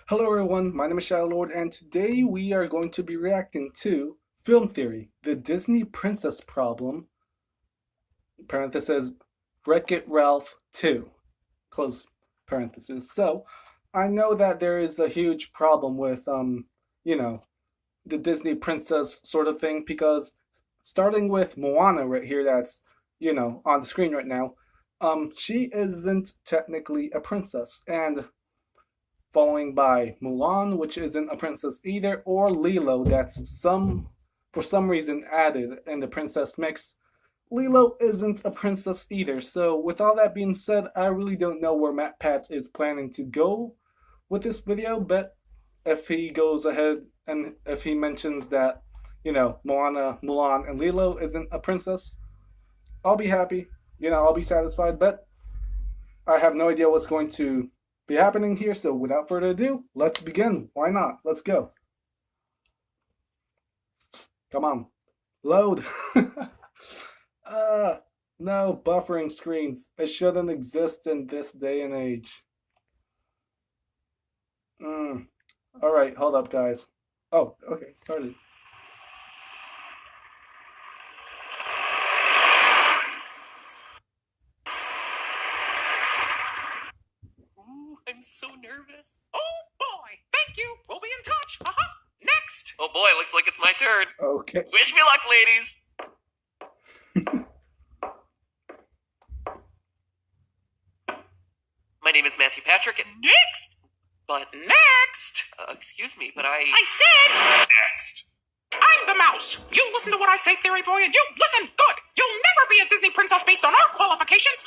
Hello everyone, my name is Shadow Lord, and today we are going to be reacting to Film Theory, the Disney Princess Problem, parenthesis, Wreck-It Ralph 2, close parenthesis. So, I know that there is a huge problem with, you know, the Disney princess sort of thing, because starting with Moana right here, that's, on the screen right now, she isn't technically a princess, and following by Mulan, which isn't a princess either, or Lilo, that's for some reason added in the princess mix. Lilo isn't a princess either. So with all that being said, I really don't know where MatPat is planning to go with this video, but if he goes ahead and if he mentions that, Moana, Mulan, and Lilo isn't a princess, I'll be happy. I'll be satisfied, but I have no idea what's going to be happening here, so without further ado, let's begin. Why not? Let's go. Come on. Load. uh, no, buffering screens. It shouldn't exist in this day and age. Alright, hold up, guys. Oh, okay, started. Ooh, I'm so nervous. Oh boy, thank you. We'll be in touch. Next. Oh boy, looks like it's my turn. Okay. Wish me luck, ladies. My name is Matthew Patrick, and next. But next. Excuse me, but I said next. I'm the mouse. You listen to what I say, Theory Boy, and you listen good. You'll never be a Disney princess based on our qualifications.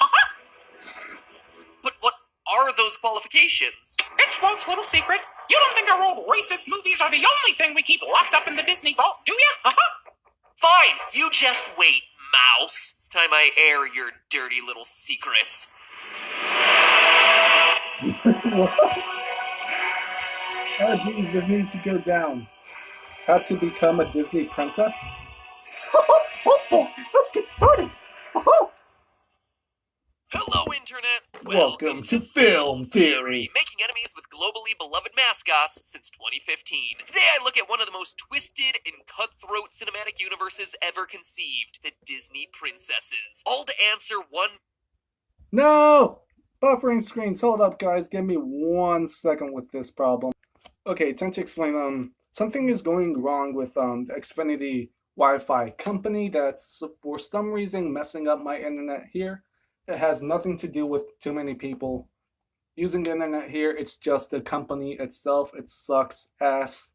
But what are those qualifications? It's Walt's little secret. You don't think our old racist movies are the only thing we keep locked up in the Disney vault, do you? Fine, you just wait, mouse. It's time I air your dirty little secrets. Oh, geez, this needs to go down. How to become a Disney princess? Let's get started. Hello, Internet! Welcome to Film Theory. Making enemies with globally beloved mascots since 2015. Today I look at one of the most twisted and cutthroat cinematic universes ever conceived, the Disney princesses. All to answer one... No! Buffering screens. Hold up, guys. Give me 1 second with this problem. Okay, time to explain. Something is going wrong with the Xfinity Wi-Fi company that's for some reason messing up my internet here. It has nothing to do with too many people using the internet here. It's just the company itself. It sucks ass.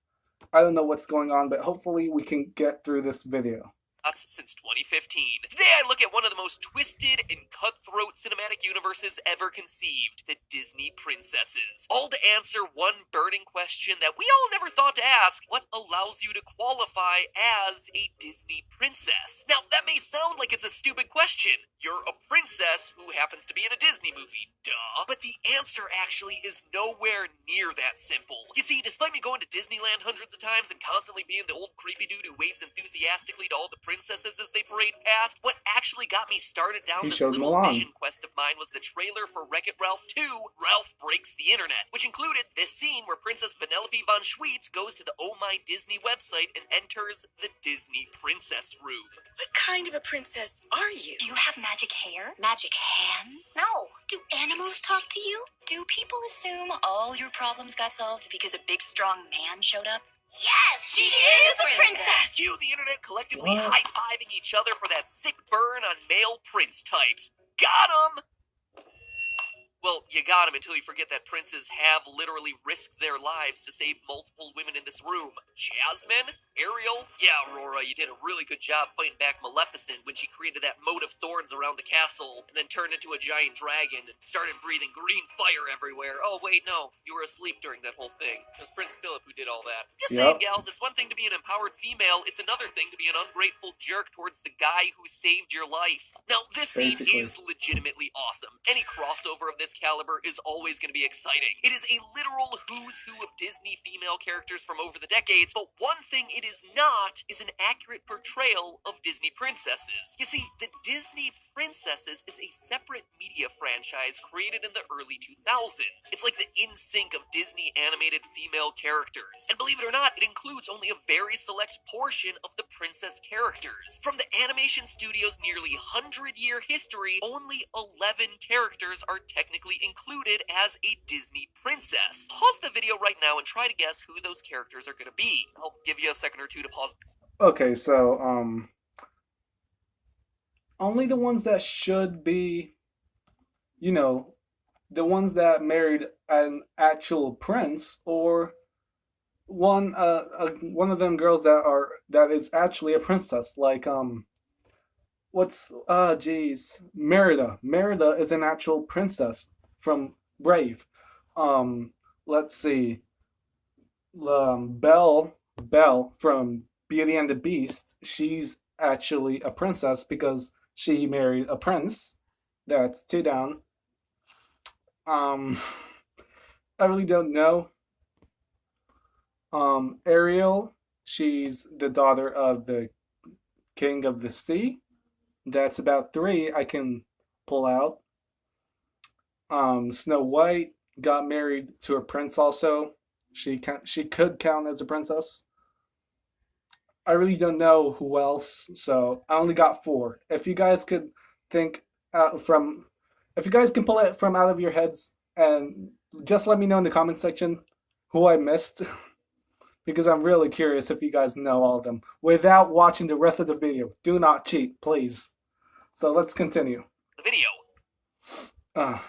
I don't know what's going on, but hopefully we can get through this video. Since 2015. Today I look at one of the most twisted and cutthroat cinematic universes ever conceived, the Disney princesses. All to answer one burning question that we all never thought to ask: what allows you to qualify as a Disney princess? Now, that may sound like it's a stupid question. You're a princess who happens to be in a Disney movie, duh. But the answer actually is nowhere near that simple. You see, despite me going to Disneyland hundreds of times and constantly being the old creepy dude who waves enthusiastically to all the princesses as they parade past, what actually got me started down this little vision quest of mine was the trailer for Wreck-It Ralph 2, Ralph Breaks the Internet, which included this scene where Princess Vanellope von Schweetz goes to the Oh My Disney website and enters the Disney Princess Room. What kind of a princess are you? Do you have magic hair? Magic hands? No. Do animals talk to you? Do people assume all your problems got solved because a big strong man showed up? Yes, she is a princess. Cue the internet collectively high-fiving each other for that sick burn on male prince types. Got 'em! Well, you got him until you forget that princes have literally risked their lives to save multiple women in this room. Jasmine? Ariel? Yeah, Aurora, you did a really good job fighting back Maleficent when she created that moat of thorns around the castle, and then turned into a giant dragon and started breathing green fire everywhere. Oh, wait, no. You were asleep during that whole thing. It was Prince Philip who did all that. Just saying, gals, it's one thing to be an empowered female, it's another thing to be an ungrateful jerk towards the guy who saved your life. Now, this scene is legitimately awesome. Any crossover of this caliber is always going to be exciting. It is a literal who who's who of Disney female characters from over the decades, but one thing it is not is an accurate portrayal of Disney princesses. You see, the Disney Princesses is a separate media franchise created in the early 2000s. It's like the NSYNC of Disney animated female characters. And believe it or not, it includes only a very select portion of the princess characters. From the animation studio's nearly 100-year history, only 11 characters are technically included as a Disney princess. Pause the video right now and try to guess who those characters are going to be. I'll give you a second or two to pause. Okay, so only the ones that should be, you know, the ones that married an actual prince, or one of them girls that is actually a princess, like Merida. Merida is an actual princess from Brave. Let's see, Belle from Beauty and the Beast. She's actually a princess because she married a prince. That's two down. I really don't know. Ariel, she's the daughter of the king of the sea. That's about three I can pull out. Snow White got married to a prince also. She could count as a princess. I really don't know who else, so I only got four. If you guys could think if you guys can pull it from out of your heads, and just let me know in the comment section who I missed, because I'm really curious if you guys know all of them without watching the rest of the video. Do not cheat, please. So let's continue. The video. All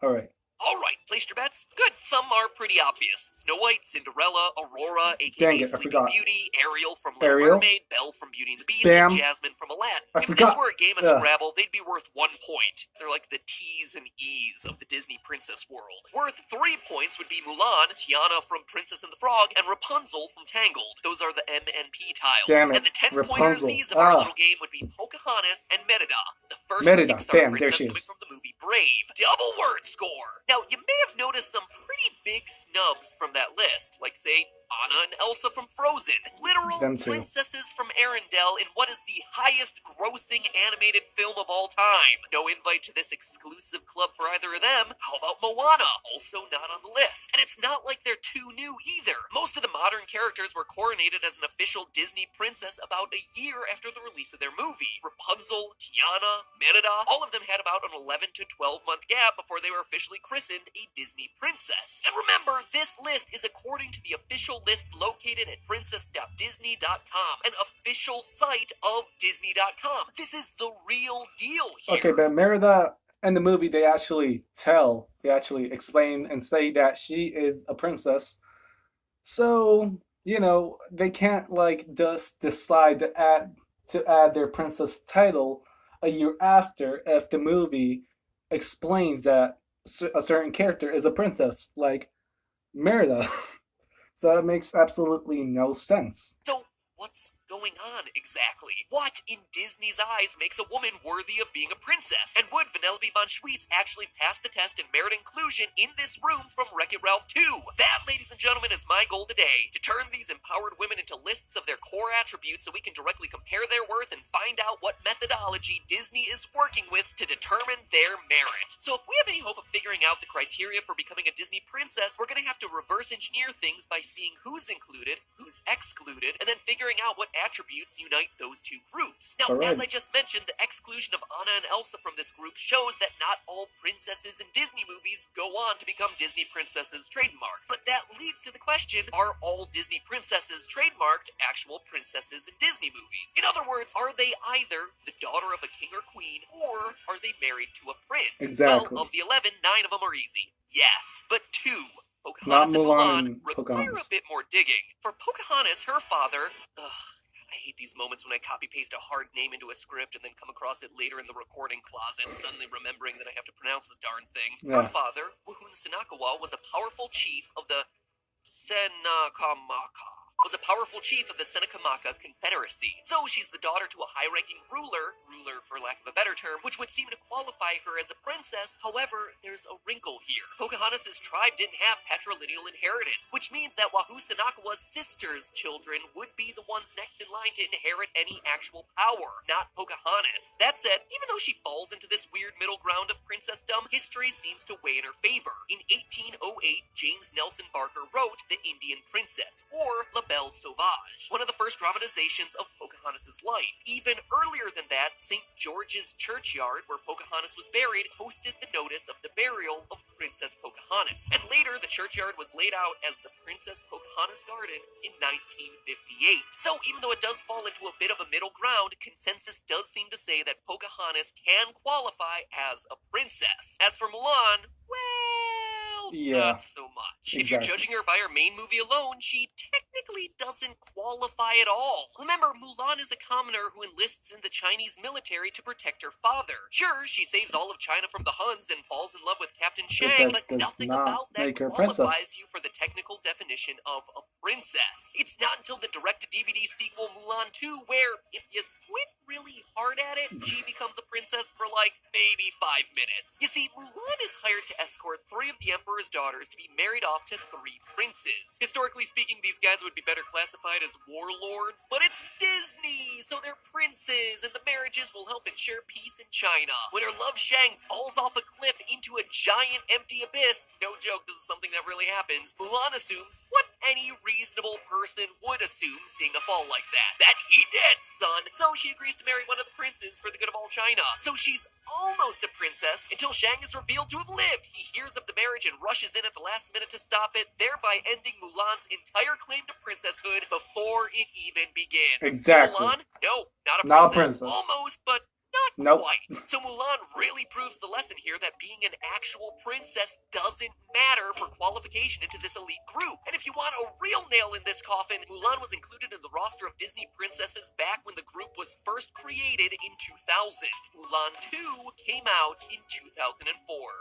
right. Alright, placed your bets? Good. Some are pretty obvious. Snow White, Cinderella, Aurora, Dang aka it, I Sleeping forgot. Beauty, Ariel from Little Mermaid, Belle from Beauty and the Beast, Damn. and Jasmine from Aladdin. I If forgot. this were a game of Ugh. Scrabble, they'd be worth 1 point. They're like the T's and E's of the Disney princess world. Worth 3 points would be Mulan, Tiana from Princess and the Frog, and Rapunzel from Tangled. Those are the M and P tiles. Damn it, And the 10-pointer Rapunzel. C's of our little game would be Pocahontas and Merida, the first Merida, Pixar bam, there princess she coming is. from the movie Brave. Double word score! Now, you may have noticed some pretty big snubs from that list, like, say, Anna and Elsa from Frozen, literal Them too. princesses from Arendelle in what is the highest grossing animated film of all time. No invite to this exclusive club for either of them. How about Moana? Also not on the list. And it's not like they're too new either. Most of the modern characters were coronated as an official Disney princess about a year after the release of their movie. Rapunzel, Tiana, Merida, all of them had about an 11 to 12 month gap before they were officially christened a Disney princess. And remember, this list is according to the official list located at princess.disney.com, an official site of Disney.com. This is the real deal here. Okay, but Merida in the movie, they actually explain and say that she is a princess. So, they can't just decide to add their princess title a year after if the movie explains that a certain character is a princess, like Merida. So it makes absolutely no sense. So, what's going on exactly? What in Disney's eyes makes a woman worthy of being a princess? And would Vanellope von Schweetz actually pass the test and merit inclusion in this room from Wreck-It Ralph 2? That, ladies and gentlemen, is my goal today, to turn these empowered women into lists of their core attributes so we can directly compare their worth and find out what methodology Disney is working with to determine their merit. So if we have any hope of figuring out the criteria for becoming a Disney princess, we're going to have to reverse engineer things by seeing who's included, who's excluded, and then figuring out what attributes unite those two groups. Now, Alright. as I just mentioned, the exclusion of Anna and Elsa from this group shows that not all princesses in Disney movies go on to become Disney princesses trademarked. But that leads to the question, are all Disney princesses trademarked actual princesses in Disney movies? In other words, are they either the daughter of a king or queen, or are they married to a prince? Exactly. Well, of the 11, 9 of them are easy. Yes, but 2, Not Pocahontas and Mulan Mulan, and require Pocahontas. a bit more digging. For Pocahontas, her father... I hate these moments when I copy-paste a hard name into a script and then come across it later in the recording closet, suddenly remembering that I have to pronounce the darn thing. Her Yeah. father, Wuhun Senakawa, was a powerful chief of the Senakamaka. was a powerful chief of the Seneca-Maca Confederacy. So she's the daughter to a high-ranking ruler for lack of a better term, which would seem to qualify her as a princess. However, there's a wrinkle here. Pocahontas' tribe didn't have patrilineal inheritance, which means that Wahoo Sanakawa's sister's children would be the ones next in line to inherit any actual power, not Pocahontas. That said, even though she falls into this weird middle ground of princessdom, history seems to weigh in her favor. In 1808, James Nelson Barker wrote The Indian Princess, or La Belle Sauvage, one of the first dramatizations of Pocahontas' life. Even earlier than that, St. George's Churchyard, where Pocahontas was buried, posted the notice of the burial of Princess Pocahontas. And later, the churchyard was laid out as the Princess Pocahontas Garden in 1958. So even though it does fall into a bit of a middle ground, consensus does seem to say that Pocahontas can qualify as a princess. As for Mulan, well, Yeah, not so much. If you're judging her by her main movie alone, she technically doesn't qualify at all. Remember, Mulan is a commoner who enlists in the Chinese military to protect her father. Sure, she saves all of China from the Huns and falls in love with Captain Shang, but nothing about that qualifies you for the technical definition of a princess. It's not until the direct-to-DVD sequel Mulan 2 where, if you squint really hard at it, she becomes a princess for like maybe 5 minutes. You see, Mulan is hired to escort 3 of the Emperor's daughters to be married off to 3 princes. Historically speaking, these guys would be better classified as warlords, but it's Disney, so they're princes, and the marriages will help ensure peace in China. When her love Shang falls off a cliff into a giant empty abyss, no joke, this is something that really happens, Mulan assumes what any reasonable person would assume seeing a fall like that he dead, son. So she agrees to marry one of the princes for the good of all China. So she's almost a princess until Shang is revealed to have lived. He hears of the marriage and rushes in at the last minute to stop it, thereby ending Mulan's entire claim to princesshood before it even begins. Exactly. So Mulan? No, not a princess. Not a princess. Almost, but not quite. So Mulan really proves the lesson here that being an actual princess doesn't matter for qualification into this elite group. And if you want a real nail in this coffin, Mulan was included in the roster of Disney princesses back when the group was first created in 2000. Mulan 2 came out in 2004.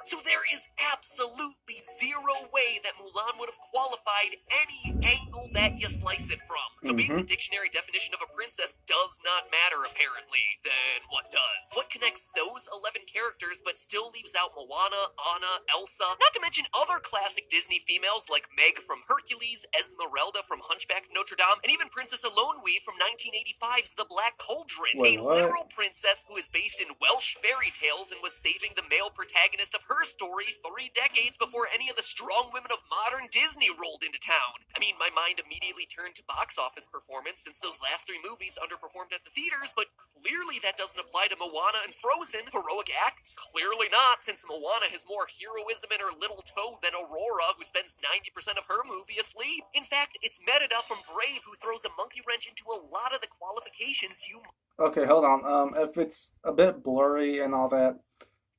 So there is absolutely zero way that Mulan would have qualified any angle that you slice it from. So being the dictionary definition of a princess does not matter apparently. Then what does? What connects those 11 characters but still leaves out Moana, Anna, Elsa, not to mention other classic Disney females like Meg from Hercules, Esmeralda from Hunchback of Notre Dame, and even Princess Eilonwy from 1985's The Black Cauldron, a literal princess who is based in Welsh fairy tales and was saving the male protagonist of her story 3 decades before any of the strong women of modern Disney rolled into town. I mean, my mind immediately turned to box office performance since those last 3 movies underperformed at the theaters, but clearly that doesn't apply to Moana and Frozen. Heroic acts? Clearly not, since Moana has more heroism in her little toe than Aurora, who spends 90% of her movie asleep. In fact, it's Merida from Brave who throws a monkey wrench into a lot of the qualifications you... Okay, hold on. If it's a bit blurry and all that,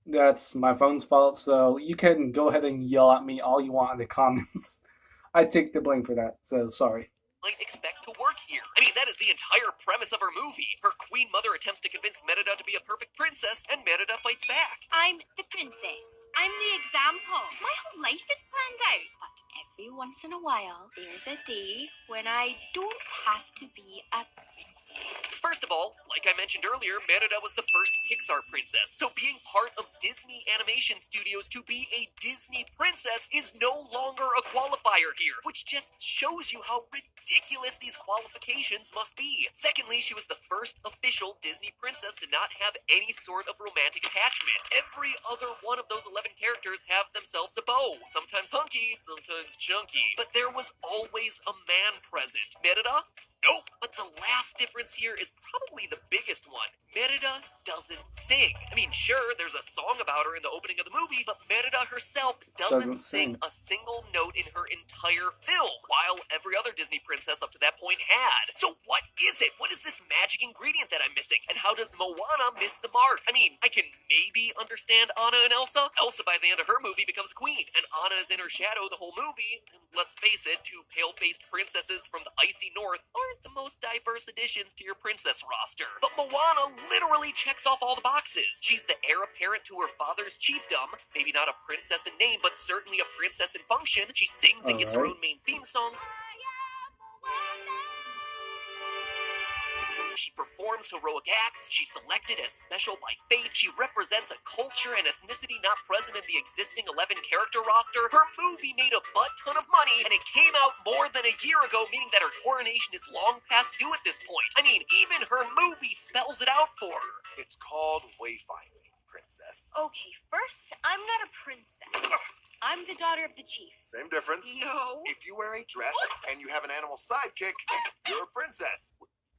that's my phone's fault, so you can go ahead and yell at me all you want in the comments. I take the blame for that, so sorry. Might expect to work here. I mean, that is the entire premise of her movie. Her queen mother attempts to convince Merida to be a perfect princess, and Merida fights back. I'm the princess. I'm the example. My whole life is planned out. But every once in a while, there's a day when I don't have to be a princess. First of all, like I mentioned earlier, Merida was the first Pixar princess. So being part of Disney Animation Studios to be a Disney princess is no longer a qualifier here, which just shows you how ridiculous these qualifications must be. Secondly, she was the first official Disney princess to not have any sort of romantic attachment. Every other one of those 11 characters have themselves a beau. Sometimes hunky, sometimes chunky. But there was always a man present. Merida? Nope. But the last difference here is probably the biggest one. Merida doesn't sing. I mean, sure, there's a song about her in the opening of the movie, but Merida herself doesn't sing a single note in her entire film, while every other Disney princess up to that point had. So what is it? What is this magic ingredient that I'm missing? And how does Moana miss the mark? I mean, I can maybe understand Anna and Elsa. Elsa, by the end of her movie, becomes queen, and Anna is in her shadow the whole movie. And let's face it, 2 pale-faced princesses from the icy north aren't the most diverse additions to your princess roster. But Moana literally checks off all the boxes. She's the heir apparent to her father's chiefdom, maybe not a princess in name, but certainly a princess in function. She sings and gets her own main theme song. she performs heroic acts, she's selected as special by fate, she represents a culture and ethnicity not present in the existing 11 character roster. Her movie made a butt ton of money, and it came out more than a year ago, meaning that her coronation is long past due at this point. I mean, even her movie spells it out for her. It's called wayfinding, princess. Okay, first, I'm not a princess. I'm the daughter of the chief. Same difference. No. If you wear a dress and you have an animal sidekick, you're a princess.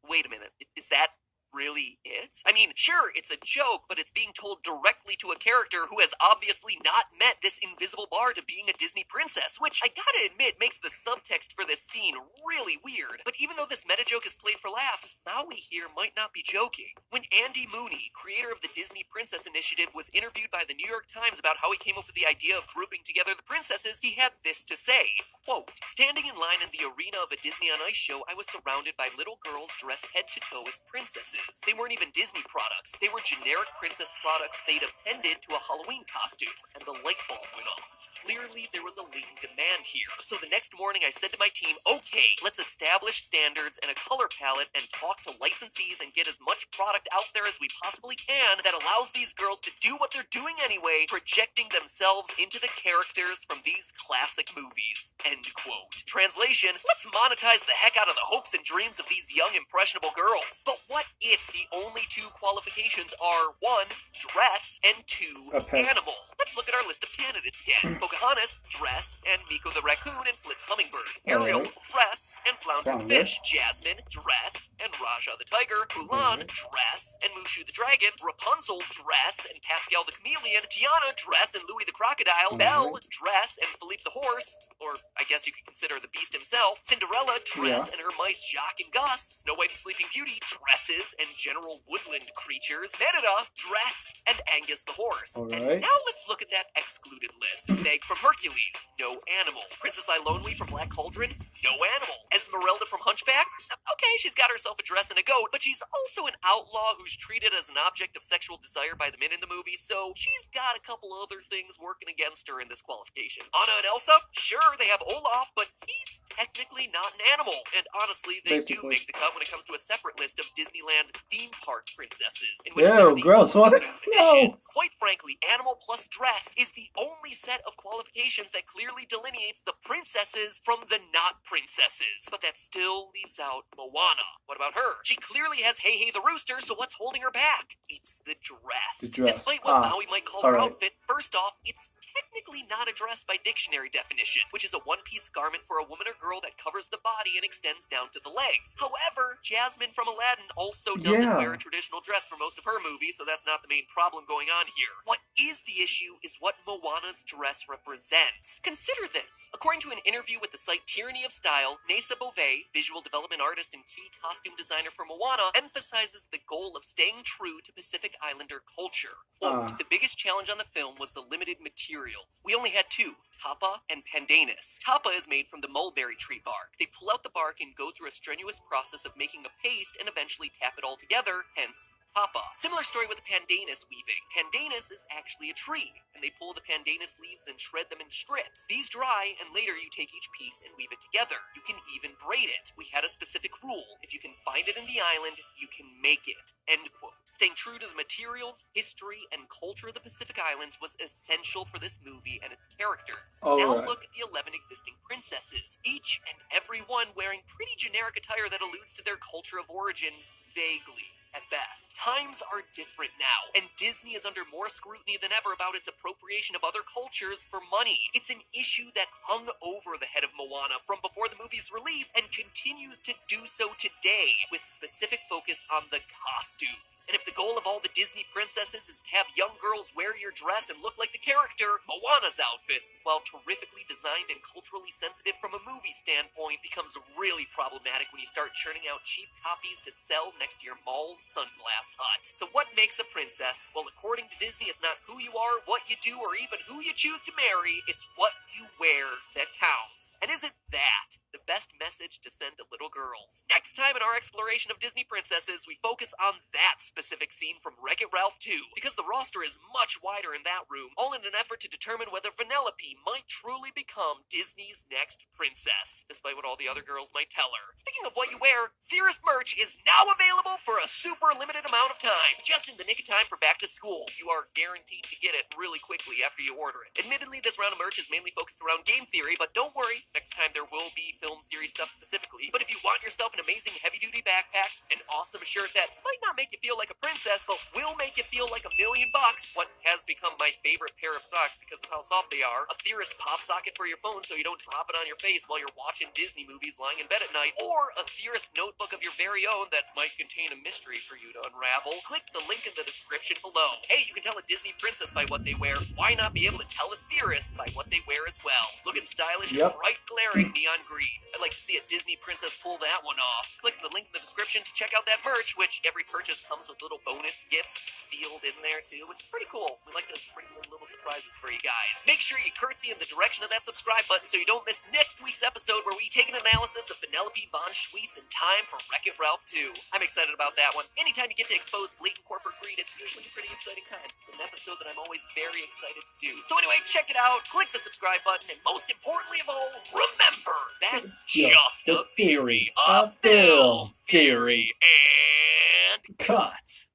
Wait a minute, is that really it? I mean, sure, it's a joke, but it's being told directly to a character who has obviously not met this invisible bar to being a Disney princess, which I gotta admit makes the subtext for this scene really weird. But even though this meta joke is played for laughs, Maui here might not be joking. When Andy Mooney, creator of the Disney Princess Initiative, was interviewed by the New York Times about how he came up with the idea of grouping together the princesses, he had this to say, quote, "Standing in line in the arena of a Disney on Ice show, I was surrounded by little girls dressed head to toe as princesses. They weren't even Disney products. They were generic princess products they'd appended to a Halloween costume, and the light bulb went off. Clearly, there was a latent demand here. So the next morning, I said to my team, okay, let's establish standards and a color palette and talk to licensees and get as much product out there as we possibly can that allows these girls to do what they're doing anyway, projecting themselves into the characters from these classic movies." End quote. Translation, let's monetize the heck out of the hopes and dreams of these young, impressionable girls. But what if the only two qualifications are 1, dress, and 2, Okay. animal? Let's look at our list of candidates again. Pocahontas, dress, and Miko the raccoon and Flip Hummingbird. Ariel, Alright. dress, and Flounder Flounder. Fish. Jasmine, dress, and Raja the tiger. Mulan, dress, and Mushu the dragon. Rapunzel, dress, and Pascal the chameleon. Tiana, dress, and Louis the crocodile. Belle, dress, and Philippe the horse, or I guess you could consider the beast himself. Cinderella, dress, and her mice Jacques and Gus. Snow White and Sleeping Beauty, dresses, and general woodland creatures. Merida, dress, and Angus the horse. And Alright. now let's look at that excluded list. Meg from Hercules, no animal. Princess Eilonwy from Black Cauldron, no animal. Esmeralda from Hunchback, okay, she's got herself a dress and a goat, but she's also an outlaw who's treated as an object of sexual desire by the men in the movie, so she's got a couple other things working against her in this qualification. Anna and Elsa, sure, they have Olaf, but he's technically not an animal. And honestly, they do Basically. make the cut when it comes to a separate list of Disneyland theme park princesses, in which Ew, they're the gross, only what? new No. additions. Quite frankly, animal plus dress is the only set of qualifications that clearly delineates the princesses from the not princesses. But that still leaves out Moana. What about her? She clearly has Hey Hey the Rooster, so what's holding her back? It's the dress. The dress. Despite what Ah, Maui might call her alright. outfit, first off, it's technically not a dress by dictionary definition, which is a one-piece garment for a woman or girl that covers the body and extends down to the legs. However, Jasmine from Aladdin also doesn't Yeah. wear a traditional dress for most of her movies, so that's not the main problem going on here. What is the issue is what Moana's dress represents. Consider this. According to an interview with the site Tyranny of Style, Nessa Beauvais, visual development artist and key costume designer for Moana, emphasizes the goal of staying true to Pacific Islander culture. Quote, "The biggest challenge on the film was the limited materials. We only had 2, tapa and pandanus. Tapa is made from the mulberry tree bark. They pull out the bark and go through a strenuous process of making a paste and eventually tap it all together, hence tapa. Similar story with the pandanus weaving. Pandanus is actually a tree, and they pull the pandanus leaves and shred them in strips. These dry, and later you take each piece and weave it together. You can even braid it. We had a specific rule. If you can find it in the island, you can make it." End quote. Staying true to the materials, history, and culture of the Pacific Islands was essential for this movie and its characters. Now Alright. look at the 11 existing princesses, each and every one wearing pretty generic attire that alludes to their culture of origin vaguely. At best. Times are different now, and Disney is under more scrutiny than ever about its appropriation of other cultures for money. It's an issue that hung over the head of Moana from before the movie's release and continues to do so today, with specific focus on the costumes. And if the goal of all the Disney princesses is to have young girls wear your dress and look like the character, Moana's outfit, while terrifically designed and culturally sensitive from a movie standpoint, becomes really problematic when you start churning out cheap copies to sell next to your malls sunglass hut. So what makes a princess? Well, according to Disney, it's not who you are, what you do, or even who you choose to marry. It's what you wear that counts. And isn't that the best message to send to little girls? Next time in our exploration of Disney princesses, we focus on that specific scene from Wreck-It Ralph 2, because the roster is much wider in that room, all in an effort to determine whether Vanellope might truly become Disney's next princess, despite what all the other girls might tell her. Speaking of what you wear, Theorist merch is now available for a super limited amount of time, just in the nick of time for back to school. You are guaranteed to get it really quickly after you order it. Admittedly, this round of merch is mainly focused around game theory, but don't worry, next time there will be film theory stuff specifically. But if you want yourself an amazing heavy-duty backpack, an awesome shirt that might not make you feel like a princess, but will make you feel like $1,000,000, what has become my favorite pair of socks because of how soft they are, a Theorist pop socket for your phone so you don't drop it on your face while you're watching Disney movies lying in bed at night, or a Theorist notebook of your very own that might contain a mystery for you to unravel, click the link in the description below. Hey, you can tell a Disney princess by what they wear. Why not be able to tell a Theorist by what they wear as well? Looking stylish in bright glaring neon green. I'd like to see a Disney princess pull that one off. Click the link in the description to check out that merch, which every purchase comes with little bonus gifts sealed in there too, which is pretty cool. We like to sprinkle little surprises for you guys. Make sure you curtsy in the direction of that subscribe button so you don't miss next week's episode where we take an analysis of Vanellope von Schweetz in time for Wreck-It Ralph 2. I'm excited about that one. Anytime you get to expose blatant corporate greed, it's usually a pretty exciting time. It's an episode that I'm always very excited to do. So anyway, check it out, click the subscribe button, and most importantly of all, remember, that's just a theory. A film theory. And cut.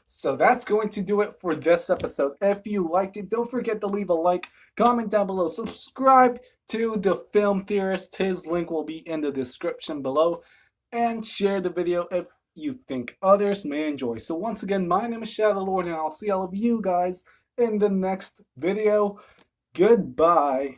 So that's going to do it for this episode. If you liked it, don't forget to leave a like, comment down below, subscribe to The Film Theorist. His link will be in the description below. And share the video if you think others may enjoy. So once again, my name is Shadow Lord, and I'll see all of you guys in the next video. Goodbye.